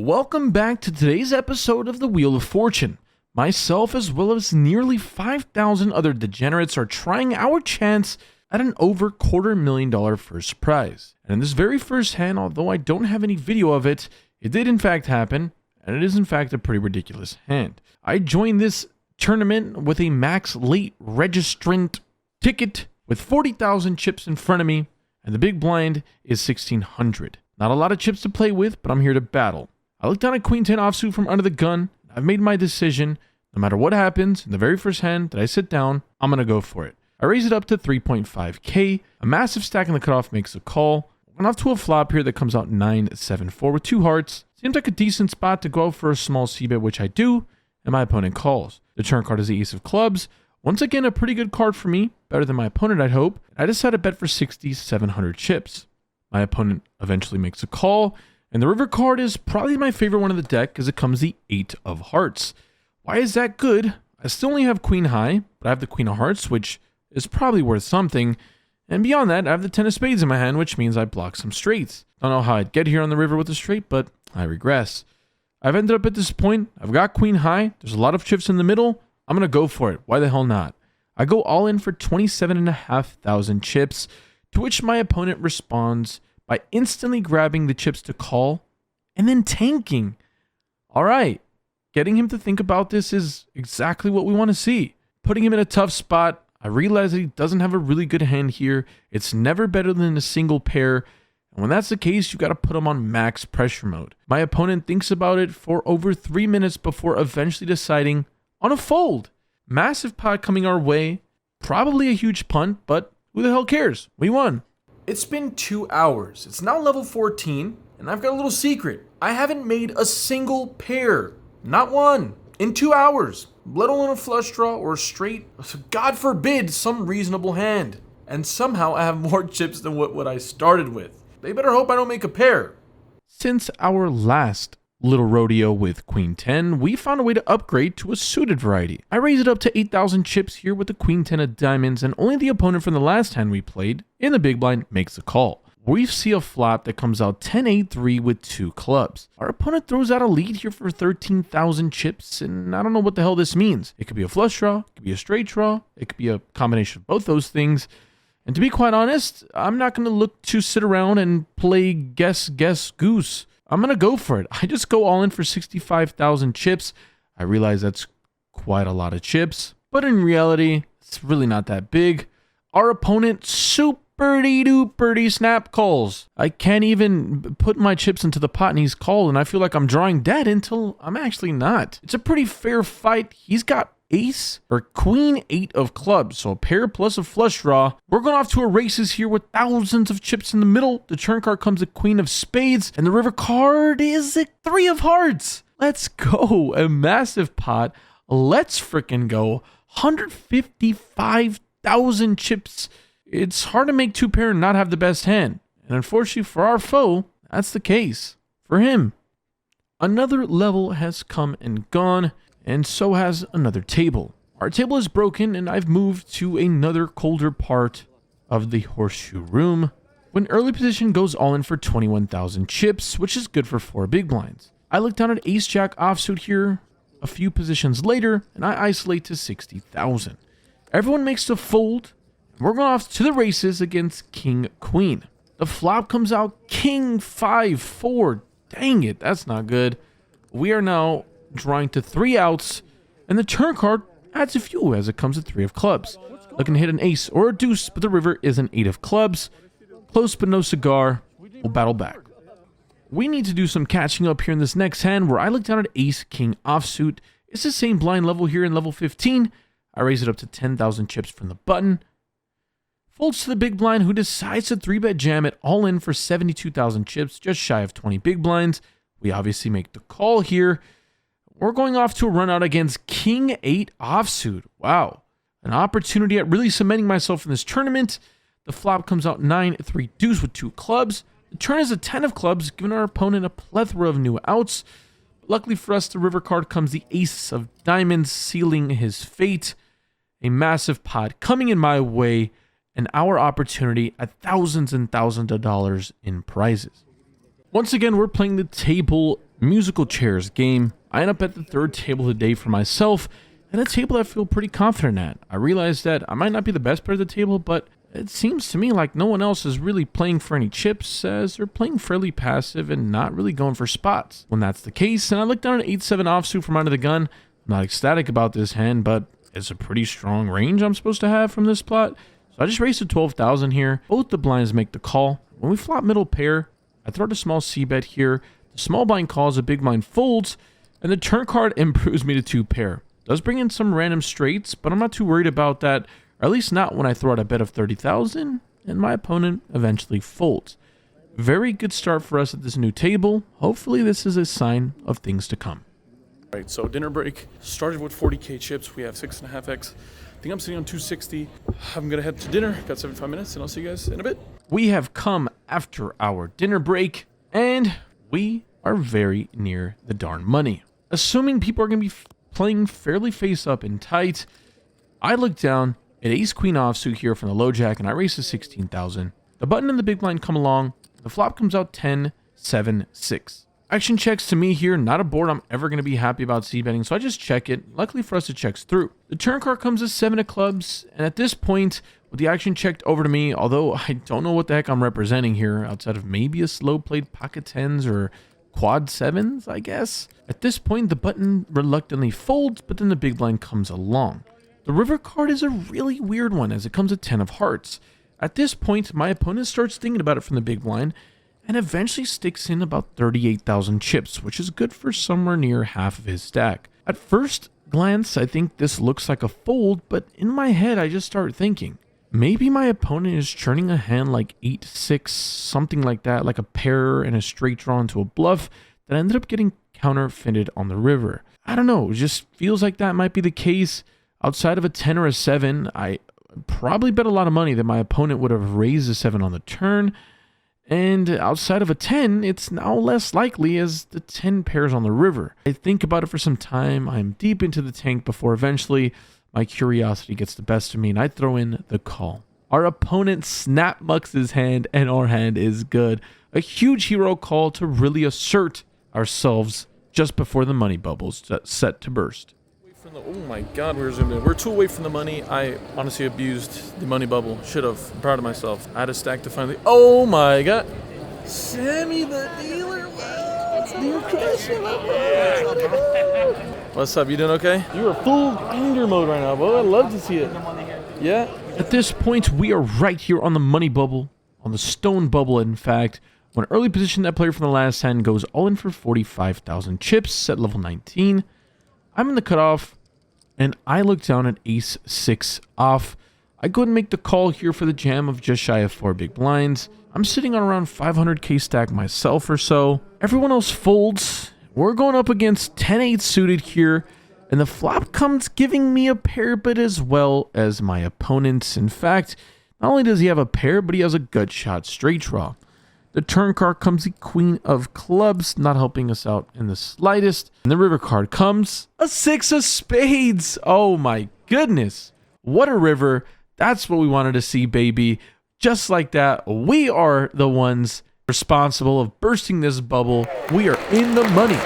Welcome back to today's episode of the Wheel of Fortune. Myself, as well as nearly 5,000 other degenerates, are trying our chance at an over $250,000 first prize. And in this very first hand, although I don't have any video of it, it did in fact happen, and it is in fact a pretty ridiculous hand. I joined this tournament with a max late registrant ticket with 40,000 chips in front of me, and the big blind is 1,600. Not a lot of chips to play with, but I'm here to battle. I looked down at Queen 10 offsuit from under the gun. I've made my decision. No matter what happens, in the very first hand that I sit down, I'm going to go for it. I raise it up to 3.5k. A massive stack in the cutoff makes a call. Went off to a flop here that comes out 9-7-4 with 2 hearts. Seems like a decent spot to go out for a small c-bet, which I do, and my opponent calls. The turn card is the ace of clubs. Once again, a pretty good card for me. Better than my opponent, I'd hope. I decide to bet for 6,700 chips. My opponent eventually makes a call. And the river card is probably my favorite one of the deck as it comes the 8 of hearts. Why is that good? I still only have queen high, but I have the queen of hearts, which is probably worth something. And beyond that, I have the 10 of spades in my hand, which means I block some straights. Don't know how I'd get here on the river with a straight, but I regress. I've ended up at this point. I've got queen high. There's a lot of chips in the middle. I'm going to go for it. Why the hell not? I go all in for 27,500 chips, to which my opponent responds by instantly grabbing the chips to call and then tanking. All right, getting him to think about this is exactly what we want to see. Putting him in a tough spot. I realize that he doesn't have a really good hand here. It's never better than a single pair. And when that's the case, you got to put him on max pressure mode. My opponent thinks about it for over 3 minutes before eventually deciding on a fold. Massive pot coming our way. Probably a huge punt, but who the hell cares? We won. It's been 2 hours. It's now level 14, and I've got a little secret. I haven't made a single pair. Not one. In 2 hours. Let alone a flush draw or a straight, God forbid, some reasonable hand. And somehow I have more chips than what I started with. They better hope I don't make a pair. Since our last little rodeo with Queen 10, we found a way to upgrade to a suited variety. I raise it up to 8,000 chips here with the Queen 10 of diamonds, and only the opponent from the last hand we played in the big blind makes a call. We see a flop that comes out 10-8-3 with 2 clubs. Our opponent throws out a lead here for 13,000 chips, and I don't know what the hell this means. It could be a flush draw, it could be a straight draw, it could be a combination of both those things. And to be quite honest, I'm not going to look to sit around and play guess goose. I'm going to go for it. I just go all in for 65,000 chips. I realize that's quite a lot of chips, but in reality, it's really not that big. Our opponent super-duper snap calls. I can't even put my chips into the pot and he's called, and I feel like I'm drawing dead until I'm actually not. It's a pretty fair fight. He's got ace or queen 8 of clubs, so a pair plus a flush draw. We're going off to a races here with thousands of chips in the middle. The turn card comes a queen of spades, and the river card is a 3 of hearts. Let's go. A massive pot. Let's frickin' go. 155,000 chips. It's hard to make 2 pair and not have the best hand, and unfortunately for our foe, that's the case for him. Another level has come and gone, and so has another table. Our table is broken, and I've moved to another colder part of the horseshoe room. When early position goes all in for 21,000 chips, which is good for 4 big blinds. I look down at ace-jack offsuit here a few positions later, and I isolate to 60,000. Everyone makes the fold, and we're going off to the races against king-queen. The flop comes out king 5-4. Dang it, that's not good. We are now drawing to 3 outs, and the turn card adds a few as it comes to 3 of clubs. Looking to hit an ace or a deuce, but the river is an 8 of clubs. Close but no cigar. We'll battle back. We need to do some catching up here in this next hand, where I look down at ace king offsuit. It's the same blind level here in level 15. I raise it up to 10,000 chips from the button. Folds to the big blind, who decides to 3-bet jam it all in for 72,000 chips, just shy of 20 big blinds. We obviously make the call here. We're going off to a run out against king 8 offsuit. Wow. An opportunity at really cementing myself in this tournament. The flop comes out 9-3 deuce with 2 clubs. The turn is a 10 of clubs, giving our opponent a plethora of new outs. Luckily for us, the river card comes the ace of diamonds, sealing his fate. A massive pot coming in my way, and our opportunity at thousands and thousands of dollars in prizes. Once again, we're playing the table Musical chairs game. I end up at the third table of the day for myself, and a table I feel pretty confident at. I realize that I might not be the best player at the table, but it seems to me like no one else is really playing for any chips, as they're playing fairly passive and not really going for spots. When that's the case, and I look down at 8-7 offsuit from under the gun, I'm not ecstatic about this hand, but it's a pretty strong range I'm supposed to have from this plot. So I just raised to 12,000 here. Both the blinds make the call. When we flop middle pair, I throw out a small c-bet here. The small blind calls, a big blind folds, and the turn card improves me to 2 pair. Does bring in some random straights, but I'm not too worried about that, or at least not when I throw out a bet of 30,000, and my opponent eventually folds. Very good start for us at this new table. Hopefully this is a sign of things to come. All right, so dinner break. Started with 40k chips. We have 6.5x. I think I'm sitting on 260. I'm gonna head to dinner. Got 75 minutes, and I'll see you guys in a bit. We have come after our dinner break, and we are very near the darn money. Assuming people are going to be playing fairly face up and tight, I look down at ace queen offsuit here from the low jack, and I raise to 16,000. The button and the big blind come along. The flop comes out 10, 7, 6. Action checks to me here, not a board I'm ever going to be happy about c-betting, so I just check it. Luckily for us, it checks through. The turn card comes as 7 of clubs, and at this point, with the action checked over to me, although I don't know what the heck I'm representing here, outside of maybe a slow played pocket 10s or quad 7s, I guess. At this point, the button reluctantly folds, but then the big blind comes along. The river card is a really weird one, as it comes at 10 of hearts. At this point, my opponent starts thinking about it from the big blind, and eventually sticks in about 38,000 chips, which is good for somewhere near half of his stack. At first glance, I think this looks like a fold, but in my head, I just start thinking, maybe my opponent is churning a hand like 8-6, something like that, like a pair and a straight draw into a bluff that ended up getting counterfeited on the river. I don't know, it just feels like that might be the case. Outside of a 10 or a 7, I probably bet a lot of money that my opponent would have raised a 7 on the turn. And outside of a 10, it's now less likely as the 10 pairs on the river. I think about it for some time. I'm deep into the tank before eventually my curiosity gets the best of me and I throw in the call. Our opponent snap mucks his hand and our hand is good. A huge hero call to really assert ourselves just before the money bubble's set to burst. Oh my god, we're zoomed in. We're too away from the money. I honestly abused the money bubble. Should have. I'm proud of myself. I had a stack to finally. Oh my god. Sammy the dealer. What's up? You doing okay? You're full grinder mode right now, bro. I'd love to see it. Yeah. At this point, we are right here on the money bubble, on the stone bubble, in fact. When early position, that player from the last hand goes all in for 45,000 chips at level 19. I'm in the cutoff, and I look down at ace 6 off. I go ahead and make the call here for the jam of just shy of 4 big blinds. I'm sitting on around 500k stack myself or so. Everyone else folds. We're going up against 10-8 suited here, and the flop comes giving me a pair, but as well as my opponents. In fact, not only does he have a pair, but he has a gut shot straight draw. The turn card comes the queen of clubs, not helping us out in the slightest. And the river card comes a 6 of spades. Oh my goodness. What a river. That's what we wanted to see, baby. Just like that, we are the ones responsible of bursting this bubble. We are in the money.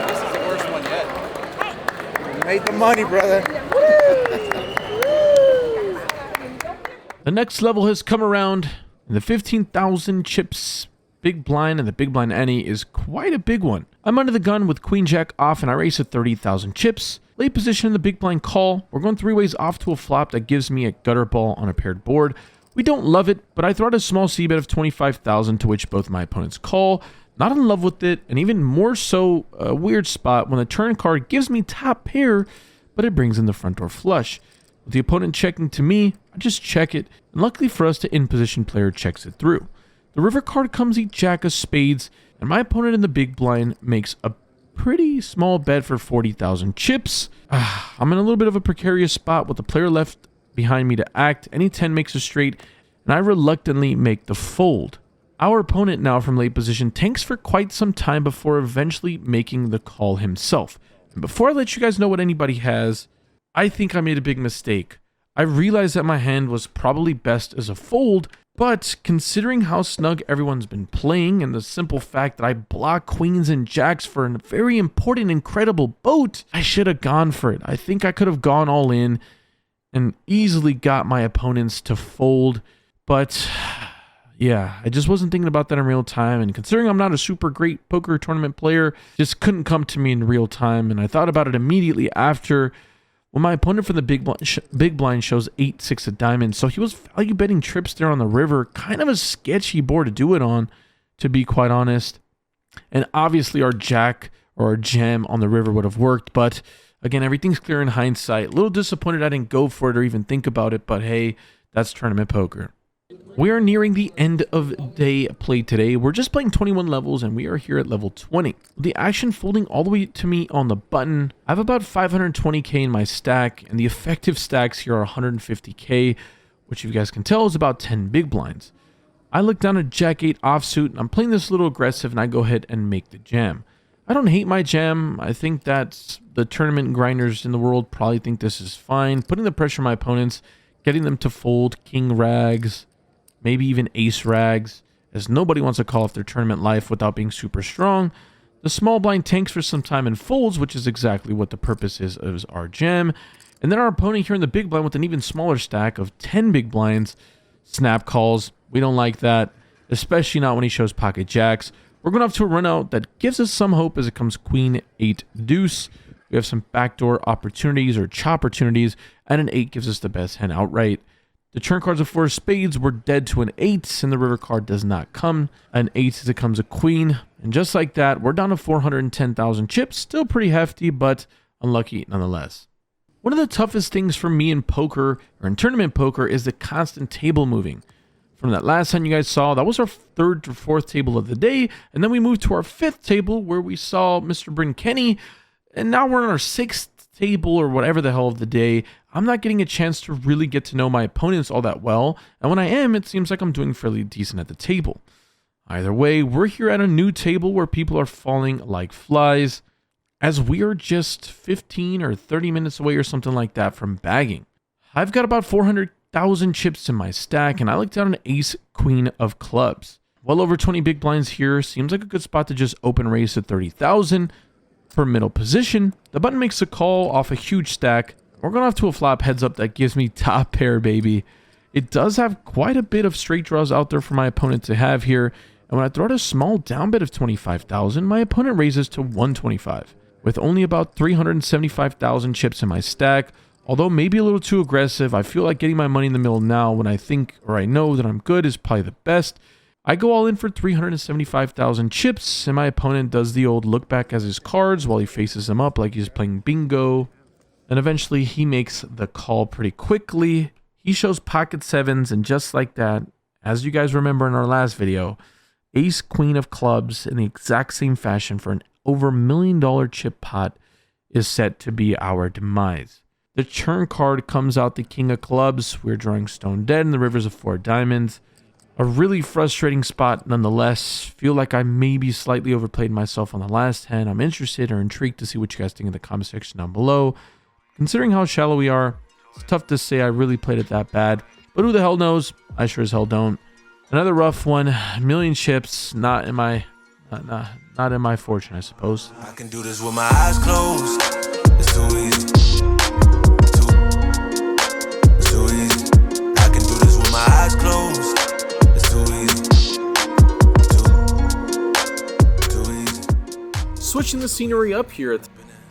This is the worst one yet. You made the money, brother. The next level has come around, and the 15,000 chips big blind and the big blind ante is quite a big one. I'm under the gun with queen jack off, and I raise at 30,000 chips. Late position in the big blind call. We're going 3 ways off to a flop that gives me a gutter ball on a paired board. We don't love it, but I throw out a small c-bet of 25,000 to which both my opponents call. Not in love with it, and even more so a weird spot when the turn card gives me top pair, but it brings in the front door flush. With the opponent checking to me, I just check it, and luckily for us, the in-position player checks it through. The river card comes the jack of spades, and my opponent in the big blind makes a pretty small bet for 40,000 chips. I'm in a little bit of a precarious spot with the player left behind me to act. Any 10 makes a straight, and I reluctantly make the fold. Our opponent now from late position tanks for quite some time before eventually making the call himself. And before I let you guys know what anybody has, I think I made a big mistake. I realized that my hand was probably best as a fold, But considering how snug everyone's been playing and the simple fact that I block queens and jacks for a very important, incredible boat, I should have gone for it. I think I could have gone all in and easily got my opponents to fold. But yeah, I just wasn't thinking about that in real time. And considering I'm not a super great poker tournament player, just couldn't come to me in real time. And I thought about it immediately after when my opponent from the big blind shows 8-6 of diamonds. So he was value betting trips there on the river. Kind of a sketchy board to do it on, to be quite honest. And obviously our jack or our gem on the river would have worked. But again, everything's clear in hindsight. A little disappointed I didn't go for it or even think about it. But hey, that's tournament poker. We are nearing the end of day play today. We're just playing 21 levels and we are here at level 20. The action folding all the way to me on the button. I have about 520k in my stack and the effective stacks here are 150k, which you guys can tell is about 10 big blinds. I look down at Jack 8 offsuit and I'm playing this a little aggressive and I go ahead and make the jam. I don't hate my jam. I think that the tournament grinders in the world probably think this is fine. Putting the pressure on my opponents, getting them to fold king rags, maybe even ace rags, as nobody wants to call off their tournament life without being super strong. The small blind tanks for some time and folds, which is exactly what the purpose is of our gem. And then our opponent here in the big blind with an even smaller stack of 10 big blinds, snap calls. We don't like that, especially not when he shows pocket jacks. We're going off to a run out that gives us some hope as it comes queen, 8, deuce. We have some backdoor opportunities or chop opportunities, and an 8 gives us the best hand outright. The turn cards of 4 spades were dead to an 8, and the river card does not come. An 8 as it comes a queen, and just like that, we're down to 410,000 chips. Still pretty hefty, but unlucky nonetheless. One of the toughest things for me in poker, or in tournament poker, is the constant table moving. From that last hand you guys saw, that was our 3rd to 4th table of the day, and then we moved to our 5th table where we saw Mr. Bryn Kenny, and now we're on our 6th table or whatever the hell of the day. I'm not getting a chance to really get to know my opponents all that well, and when I am, it seems like I'm doing fairly decent at the table. Either way, we're here at a new table where people are falling like flies, as we are just 15 or 30 minutes away or something like that from bagging. I've got about 400,000 chips in my stack, and I look down an ace queen of clubs. Well over 20 big blinds here. Seems like a good spot to just open raise to 30,000. For middle position, the button makes a call off a huge stack. We're going off to a flop heads up that gives me top pair, baby. It does have quite a bit of straight draws out there for my opponent to have here. And when I throw out a small down bet of 25,000, my opponent raises to 125. With only about 375,000 chips in my stack, although maybe a little too aggressive, I feel like getting my money in the middle now when I think or I know that I'm good is probably the best. I go all in for 375,000 chips, and my opponent does the old look back as his cards while he faces them up like he's playing bingo. And eventually he makes the call pretty quickly. He shows pocket sevens, and just like that, as you guys remember in our last video, ace queen of clubs in the exact same fashion for an over $1 million chip pot is set to be our demise. The turn card comes out the king of clubs. We're drawing stone dead in the rivers of 4 diamonds. A really frustrating spot nonetheless. Feel like I maybe slightly overplayed myself on the last hand. I'm interested or intrigued to see what you guys think in the comment section down below. Considering how shallow we are, it's tough to say I really played it that bad. But who the hell knows? I sure as hell don't. Another rough one. A million chips. Not in my fortune, I suppose. I can do this with my eyes closed. It's too easy. It's too easy. I can do this with my eyes closed. Switching the scenery up here,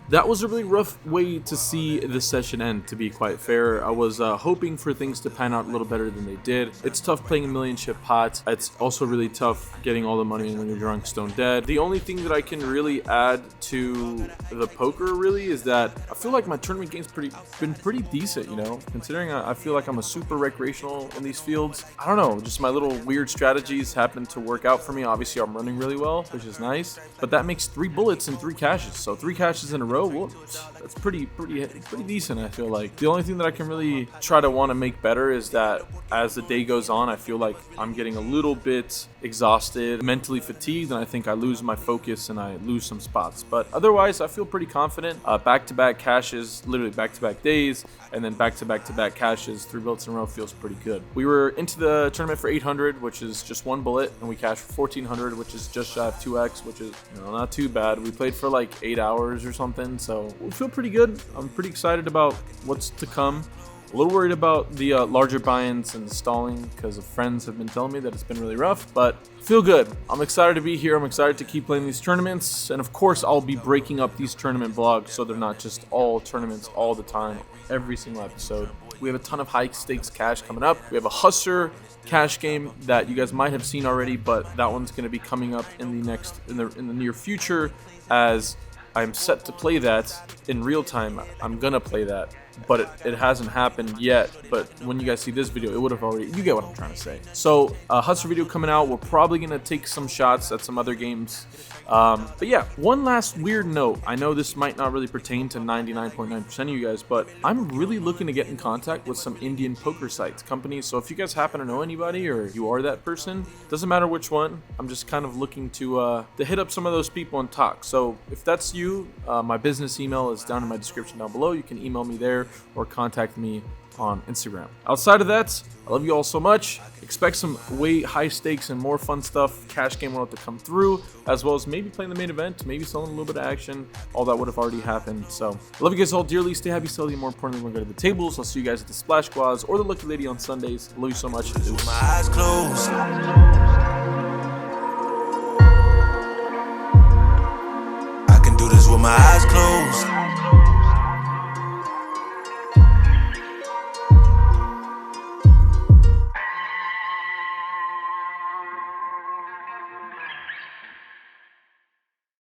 that was a really rough way to see the session end, to be quite fair. I was hoping for things to pan out a little better than they did. It's tough playing a million chip pot. It's also really tough getting all the money when you're drawing stone dead. The only thing that I can really add to the poker really is that I feel like my tournament game's been pretty decent, you know, considering I feel like I'm a super recreational in these fields. I don't know, just my little weird strategies happen to work out for me. Obviously I'm running really well, which is nice, but that makes 3 bullets and 3 cashes. So 3 cashes in a row row. Well, that's pretty decent, I feel like. The only thing that I can really try to want to make better is that as the day goes on, I feel like I'm getting a little bit exhausted, mentally fatigued, and I think I lose my focus and I lose some spots. But otherwise, I feel pretty confident. Back-to-back cashes, literally back-to-back days, and then back-to-back cashes, 3 bullets in a row feels pretty good. We were into the tournament for 800, which is just 1 bullet, and we cashed for 1400, which is just shy of 2x, which is, you know, not too bad. We played for like 8 hours or something, so we feel pretty good. I'm pretty excited about what's to come. A little worried about the larger buy-ins and the stalling because friends have been telling me that it's been really rough, but feel good. I'm excited to be here. I'm excited to keep playing these tournaments, and of course I'll be breaking up these tournament vlogs so they're not just all tournaments all the time, every single episode. We have a ton of high stakes cash coming up. We have a Hustler cash game that you guys might have seen already, but that one's going to be coming up in the near future, as I'm set to play that in real time. I'm gonna play that, but it hasn't happened yet. But when you guys see this video, it would have already, you get what I'm trying to say. So Hustler video coming out. We're probably gonna take some shots at some other games. But yeah, one last weird note. I know this might not really pertain to 99.9% of you guys, but I'm really looking to get in contact with some Indian poker sites, companies. So if you guys happen to know anybody, or you are that person, doesn't matter which one, I'm just kind of looking to hit up some of those people and talk. So if that's you, my business email is down in my description down below. You can email me there or contact me on Instagram. Outside of that, I love you all so much. Expect some way high stakes and more fun stuff. Cash game will have to come through, as well as maybe playing the main event, maybe selling a little bit of action. All that would have already happened. So I love you guys all dearly. Stay happy, stay healthy. More importantly, we're going to go to the tables. I'll see you guys at the Splash Squads or the Lucky Lady on Sundays. I love you so much. With my eyes closed. I can do this with my eyes